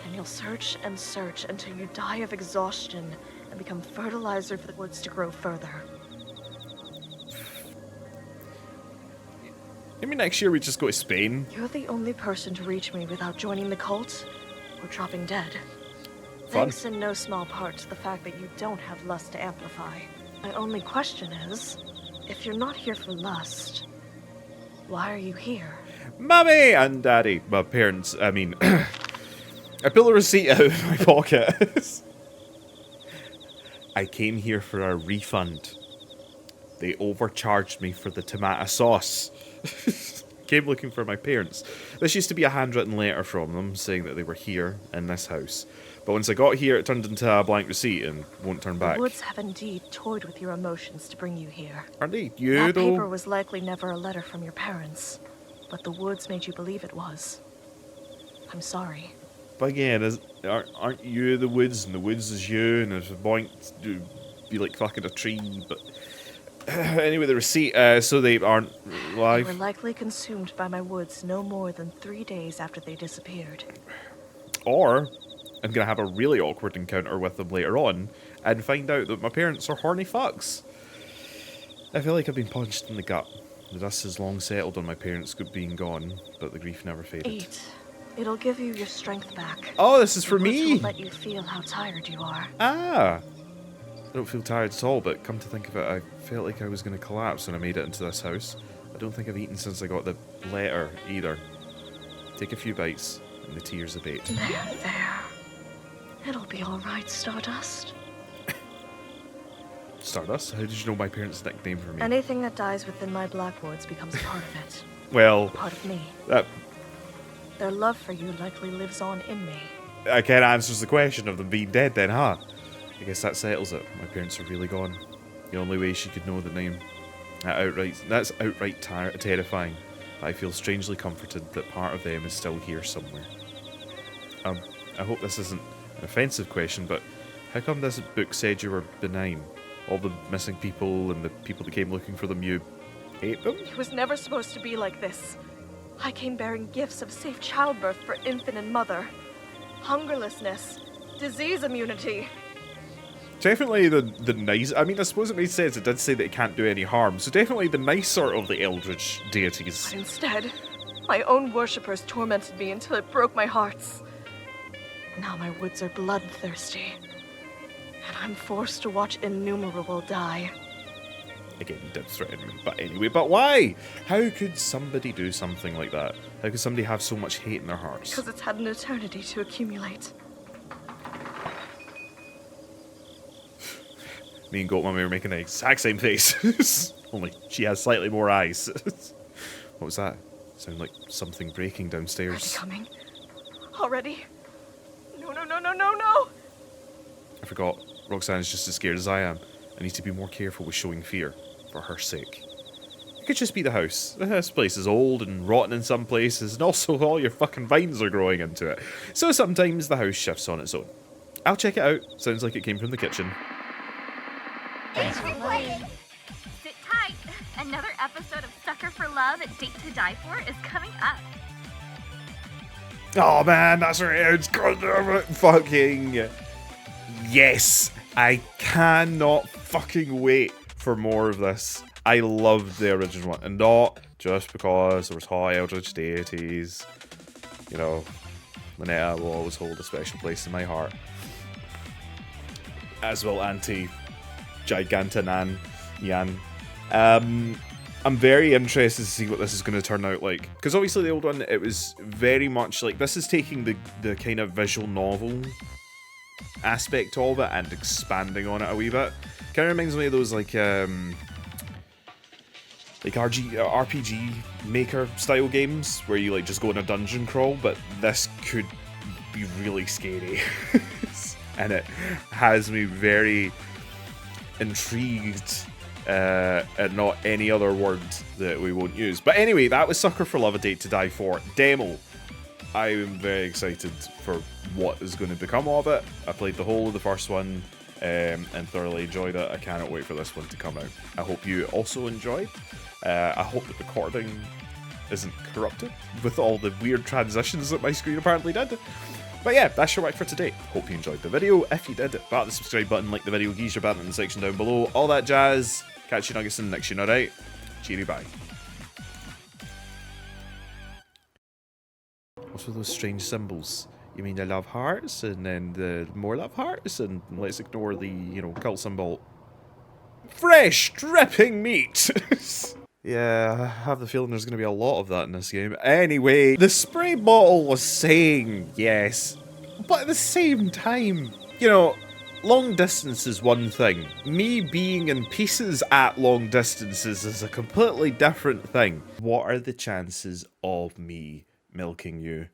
And you'll search and search until you die of exhaustion and become fertilizer for the woods to grow further. Maybe next year we just go to Spain. You're the only person to reach me without joining the cult or dropping dead. Fun. Thanks in no small part to the fact that you don't have lust to amplify. My only question is, if you're not here for lust, why are you here? Mummy and Daddy. My parents, I mean... I pull a receipt out of my pocket. I came here for a refund. They overcharged me for the tomato sauce. Came looking for my parents. This used to be a handwritten letter from them saying that they were here in this house. But once I got here, it turned into a blank receipt and won't turn back. The woods have indeed toyed with your emotions to bring you here. Aren't they you, That though? paper was likely never a letter from your parents, but the woods made you believe it was. I'm sorry. But again, aren't you the woods, and the woods is you, and there's a point to be like fucking a tree, but... anyway, the receipt, so they aren't They live. were likely consumed by my woods no more than 3 days after they disappeared. Or, I'm gonna have a really awkward encounter with them later on, and find out that my parents are horny fucks. I feel like I've been punched in the gut. The dust has long settled on my parents being gone, but the grief never faded. Eat. It'll give you your strength back. Oh, this is for The woods me! will let you feel how tired you are. Ah! I don't feel tired at all, but come to think of it, I felt like I was going to collapse when I made it into this house. I don't think I've eaten since I got the letter, either. Take a few bites, and the tears abate. There. It'll be alright, Stardust. Stardust? How did you know my parents' nickname for me? Anything that dies within my black woods becomes a part of it. Well, Part of me. that Their love for you likely lives on in me. Again, answers the question of them being dead then, huh? I guess that settles it. My parents are really gone. The only way she could know the name. That's outright terrifying. But I feel strangely comforted that part of them is still here somewhere. I hope this isn't an offensive question, but how come this book said you were benign? All the missing people and the people that came looking for them, you ate them? It was never supposed to be like this. I came bearing gifts of safe childbirth for infant and mother, hungerlessness, disease immunity. Definitely the nice... I mean, I suppose it made sense. It did say that it can't do any harm, so definitely the nicer of the eldritch deities. But instead, my own worshippers tormented me until it broke my hearts. Now my woods are bloodthirsty, and I'm forced to watch innumerable die. Again, he did threaten me, but anyway, but why? How could somebody do something like that? How could somebody have so much hate in their hearts? Because it's had an eternity to accumulate. Me and Goat Mummy were making the exact same face. Only she has slightly more eyes. What was that? Sounded like something breaking Are they downstairs. coming? Already? No, no, no, no, no, no! I forgot. Rhok'zan is just as scared as I am. I need to be more careful with showing fear, for her sake. It could just be the house. This place is old and rotten in some places, and also all your fucking vines are growing into it. So sometimes the house shifts on its own. I'll check it out. Sounds like it came from the kitchen. Thanks for playing. Sit tight. Another episode of Sucker for Love at Date to Die For is coming up. Oh man, that's right. It's fucking yes. I cannot fucking wait for more of this. I loved the original one, and not just because there was high eldritch deities. You know, Ln'eta will always hold a special place in my heart. As will Anti-Gigantanan Yan. I'm very interested to see what this is going to turn out like. Because obviously the old one, it was very much like... This is taking the kind of visual novel aspect of it and expanding on it a wee bit. Kind of reminds me of those like RPG Maker style games where you like just go in a dungeon crawl, but this could be really scary. And it has me very intrigued, and not any other word that we won't use. But anyway, that was Sucker for Love, A Date to Die For demo. I am very excited for what is going to become of it. I played the whole of the first one and thoroughly enjoyed it. I cannot wait for this one to come out. I hope you also enjoyed. I hope the recording isn't corrupted with all the weird transitions that my screen apparently did. But yeah, that's your work for today. Hope you enjoyed the video. If you did, bat the subscribe button, like the video, geese your button in the section down below, all that jazz. Catch you nuggets in the next, alright? Cheery bye. What's with those strange symbols? You mean the love hearts, and then the more love hearts, and let's ignore the, you know, cult symbol. Fresh, dripping meat! Yeah, I have the feeling there's going to be a lot of that in this game. Anyway, the spray bottle was saying yes, but at the same time, you know, long distance is one thing. Me being in pieces at long distances is a completely different thing. What are the chances of me milking you?